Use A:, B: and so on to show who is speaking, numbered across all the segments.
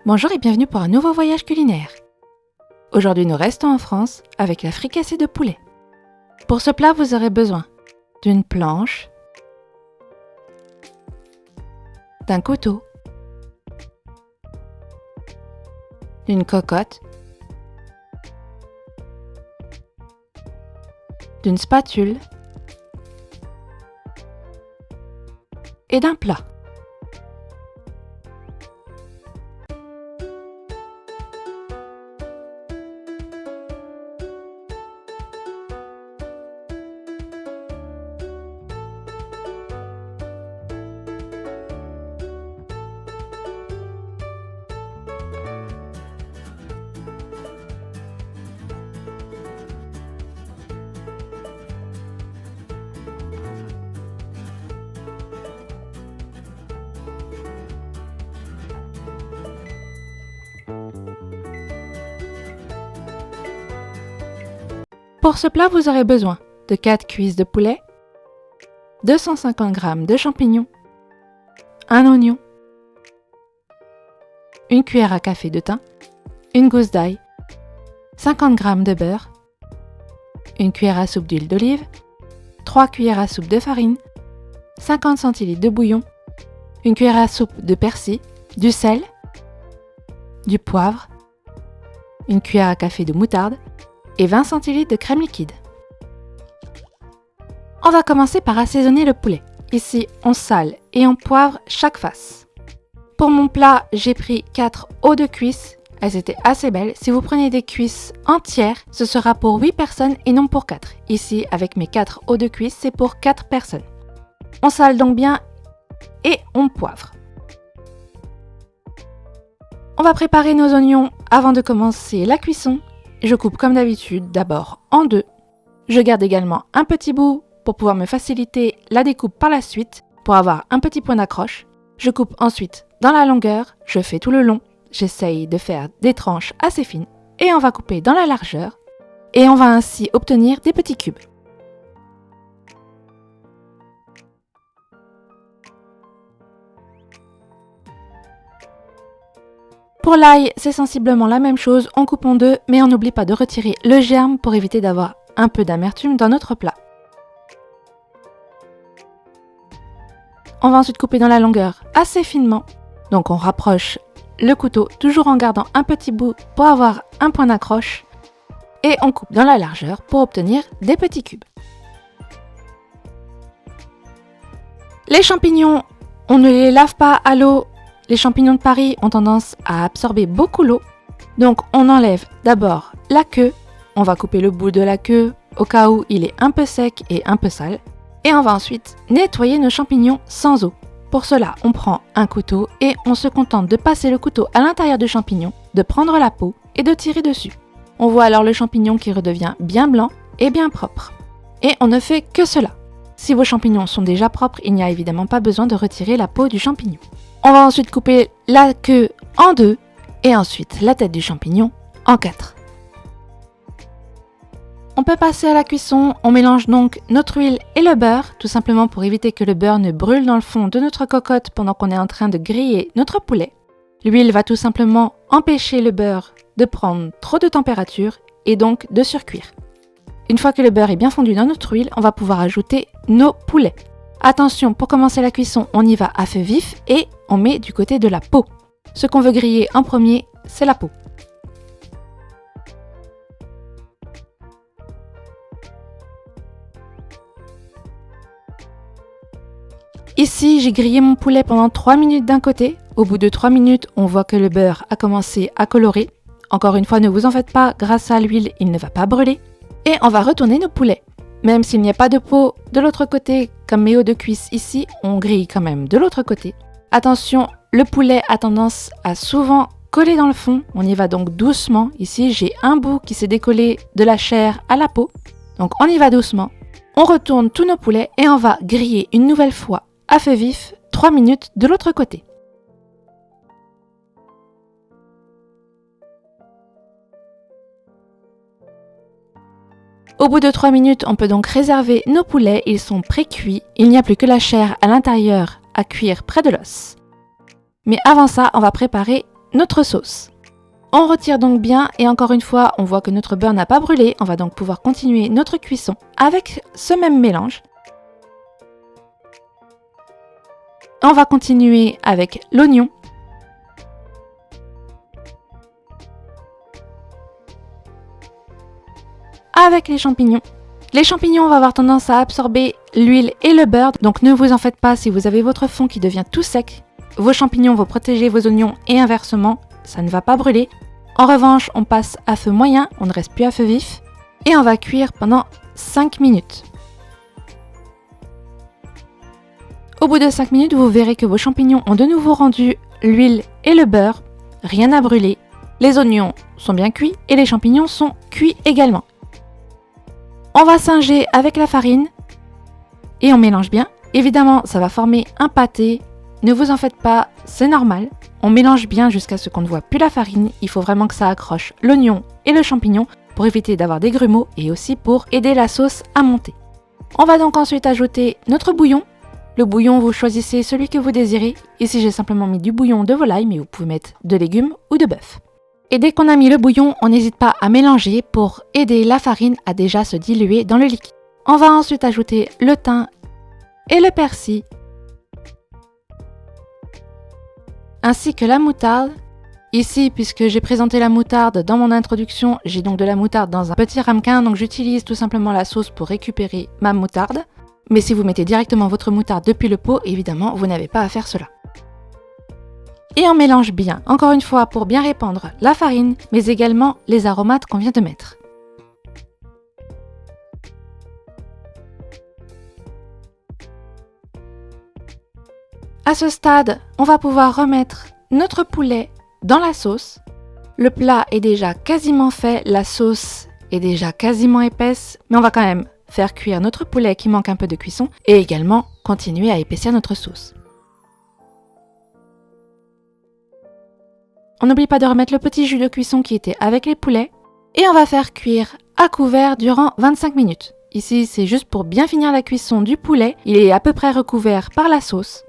A: Bonjour et bienvenue pour un nouveau voyage culinaire. Aujourd'hui, nous restons en France avec la fricassée de poulet. Pour ce plat, vous aurez besoin d'une planche, d'un couteau, d'une cocotte, d'une spatule et d'un plat. Pour ce plat, vous aurez besoin de 4 cuisses de poulet, 250 g de champignons, un oignon, une cuillère à café de thym, une gousse d'ail, 50 g de beurre, une cuillère à soupe d'huile d'olive, 3 cuillères à soupe de farine, 50 centilitres de bouillon, une cuillère à soupe de persil, du sel, du poivre, une cuillère à café de moutarde, et 20 centilitres de crème liquide. On va commencer par assaisonner le poulet. Ici, on sale et on poivre chaque face. Pour mon plat, j'ai pris 4 os de cuisse. Elles étaient assez belles. Si vous prenez des cuisses entières, ce sera pour 8 personnes et non pour 4. Ici, avec mes 4 os de cuisse, c'est pour 4 personnes. On sale donc bien et on poivre. On va préparer nos oignons avant de commencer la cuisson. Je coupe comme d'habitude d'abord en deux. Je garde également un petit bout pour pouvoir me faciliter la découpe par la suite, pour avoir un petit point d'accroche. Je coupe ensuite dans la longueur, je fais tout le long. J'essaye de faire des tranches assez fines et on va couper dans la largeur et on va ainsi obtenir des petits cubes. Pour l'ail, c'est sensiblement la même chose, on coupe en deux, mais on n'oublie pas de retirer le germe pour éviter d'avoir un peu d'amertume dans notre plat. On va ensuite couper dans la longueur assez finement, donc on rapproche le couteau, toujours en gardant un petit bout pour avoir un point d'accroche, et on coupe dans la largeur pour obtenir des petits cubes. Les champignons, on ne les lave pas à l'eau. Les champignons de Paris ont tendance à absorber beaucoup l'eau, donc on enlève d'abord la queue, on va couper le bout de la queue au cas où il est un peu sec et un peu sale, et on va ensuite nettoyer nos champignons sans eau. Pour cela, on prend un couteau et on se contente de passer le couteau à l'intérieur du champignon, de prendre la peau et de tirer dessus. On voit alors le champignon qui redevient bien blanc et bien propre. Et on ne fait que cela. Si vos champignons sont déjà propres, il n'y a évidemment pas besoin de retirer la peau du champignon. On va ensuite couper la queue en deux et ensuite la tête du champignon en 4. On peut passer à la cuisson, on mélange donc notre huile et le beurre, tout simplement pour éviter que le beurre ne brûle dans le fond de notre cocotte pendant qu'on est en train de griller notre poulet. L'huile va tout simplement empêcher le beurre de prendre trop de température et donc de surcuire. Une fois que le beurre est bien fondu dans notre huile, on va pouvoir ajouter nos poulets. Attention, pour commencer la cuisson, on y va à feu vif et on met du côté de la peau. Ce qu'on veut griller en premier, c'est la peau. Ici, j'ai grillé mon poulet pendant 3 minutes d'un côté. Au bout de 3 minutes, on voit que le beurre a commencé à colorer. Encore une fois, ne vous en faites pas, grâce à l'huile, il ne va pas brûler. Et on va retourner nos poulets. Même s'il n'y a pas de peau de l'autre côté, comme mes os de cuisse ici, on grille quand même de l'autre côté. Attention, le poulet a tendance à souvent coller dans le fond. On y va donc doucement. Ici, j'ai un bout qui s'est décollé de la chair à la peau. Donc on y va doucement. On retourne tous nos poulets et on va griller une nouvelle fois à feu vif 3 minutes de l'autre côté. Au bout de 3 minutes, on peut donc réserver nos poulets, ils sont pré-cuits. Il n'y a plus que la chair à l'intérieur à cuire près de l'os. Mais avant ça, on va préparer notre sauce. On retire donc bien et encore une fois, on voit que notre beurre n'a pas brûlé. On va donc pouvoir continuer notre cuisson avec ce même mélange. On va continuer avec l'oignon. Avec les champignons. Les champignons vont avoir tendance à absorber l'huile et le beurre, donc ne vous en faites pas si vous avez votre fond qui devient tout sec. Vos champignons vont protéger vos oignons et inversement, ça ne va pas brûler. En revanche, on passe à feu moyen, on ne reste plus à feu vif, et on va cuire pendant 5 minutes. Au bout de 5 minutes, vous verrez que vos champignons ont de nouveau rendu l'huile et le beurre, rien n'a brûlé. Les oignons sont bien cuits et les champignons sont cuits également. On va singer avec la farine et on mélange bien. Évidemment, ça va former un pâté. Ne vous en faites pas, c'est normal. On mélange bien jusqu'à ce qu'on ne voit plus la farine. Il faut vraiment que ça accroche l'oignon et le champignon pour éviter d'avoir des grumeaux et aussi pour aider la sauce à monter. On va donc ensuite ajouter notre bouillon. Le bouillon, vous choisissez celui que vous désirez. Ici, j'ai simplement mis du bouillon de volaille, mais vous pouvez mettre de légumes ou de bœuf. Et dès qu'on a mis le bouillon, on n'hésite pas à mélanger pour aider la farine à déjà se diluer dans le liquide. On va ensuite ajouter le thym et le persil, ainsi que la moutarde. Ici, puisque j'ai présenté la moutarde dans mon introduction, j'ai donc de la moutarde dans un petit ramequin, donc j'utilise tout simplement la sauce pour récupérer ma moutarde. Mais si vous mettez directement votre moutarde depuis le pot, évidemment, vous n'avez pas à faire cela. Et on mélange bien, encore une fois, pour bien répandre la farine, mais également les aromates qu'on vient de mettre. À ce stade, on va pouvoir remettre notre poulet dans la sauce. Le plat est déjà quasiment fait, la sauce est déjà quasiment épaisse, mais on va quand même faire cuire notre poulet qui manque un peu de cuisson et également continuer à épaissir notre sauce. On n'oublie pas de remettre le petit jus de cuisson qui était avec les poulets et on va faire cuire à couvert durant 25 minutes. Ici, c'est juste pour bien finir la cuisson du poulet, il est à peu près recouvert par la sauce.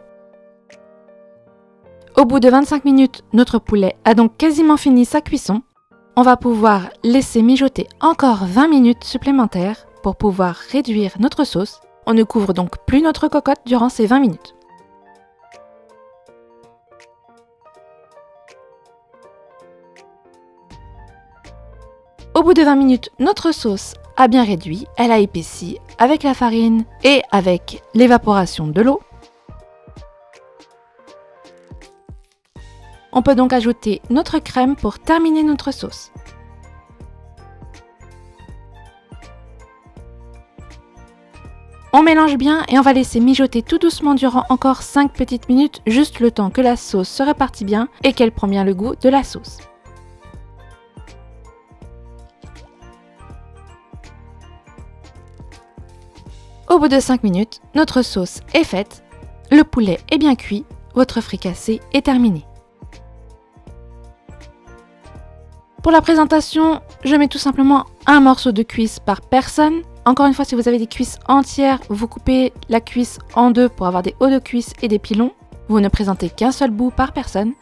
A: Au bout de 25 minutes, notre poulet a donc quasiment fini sa cuisson. On va pouvoir laisser mijoter encore 20 minutes supplémentaires pour pouvoir réduire notre sauce. On ne couvre donc plus notre cocotte durant ces 20 minutes. Au bout de 20 minutes, notre sauce a bien réduit, elle a épaissi avec la farine et avec l'évaporation de l'eau. On peut donc ajouter notre crème pour terminer notre sauce. On mélange bien et on va laisser mijoter tout doucement durant encore 5 petites minutes, juste le temps que la sauce se répartit bien et qu'elle prend bien le goût de la sauce. Au bout de 5 minutes, notre sauce est faite, le poulet est bien cuit, votre fricassé est terminé. Pour la présentation, je mets tout simplement un morceau de cuisse par personne. Encore une fois, si vous avez des cuisses entières, vous coupez la cuisse en deux pour avoir des hauts de cuisse et des pilons. Vous ne présentez qu'un seul bout par personne.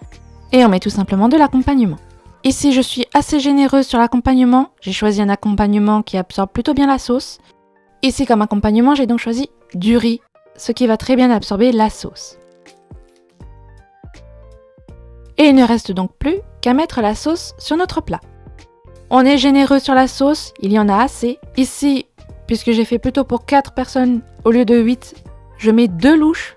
A: Et on met tout simplement de l'accompagnement. Ici, je suis assez généreuse sur l'accompagnement. J'ai choisi un accompagnement qui absorbe plutôt bien la sauce. Ici, comme accompagnement, j'ai donc choisi du riz, ce qui va très bien absorber la sauce. Et il ne reste donc plus qu'à mettre la sauce sur notre plat. On est généreux sur la sauce, il y en a assez. Ici, puisque j'ai fait plutôt pour 4 personnes au lieu de 8, je mets 2 louches,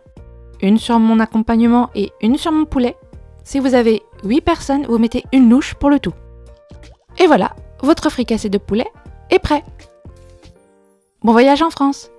A: une sur mon accompagnement et une sur mon poulet. Si vous avez 8 personnes, vous mettez une louche pour le tout. Et voilà, votre fricassé de poulet est prêt. Bon voyage en France!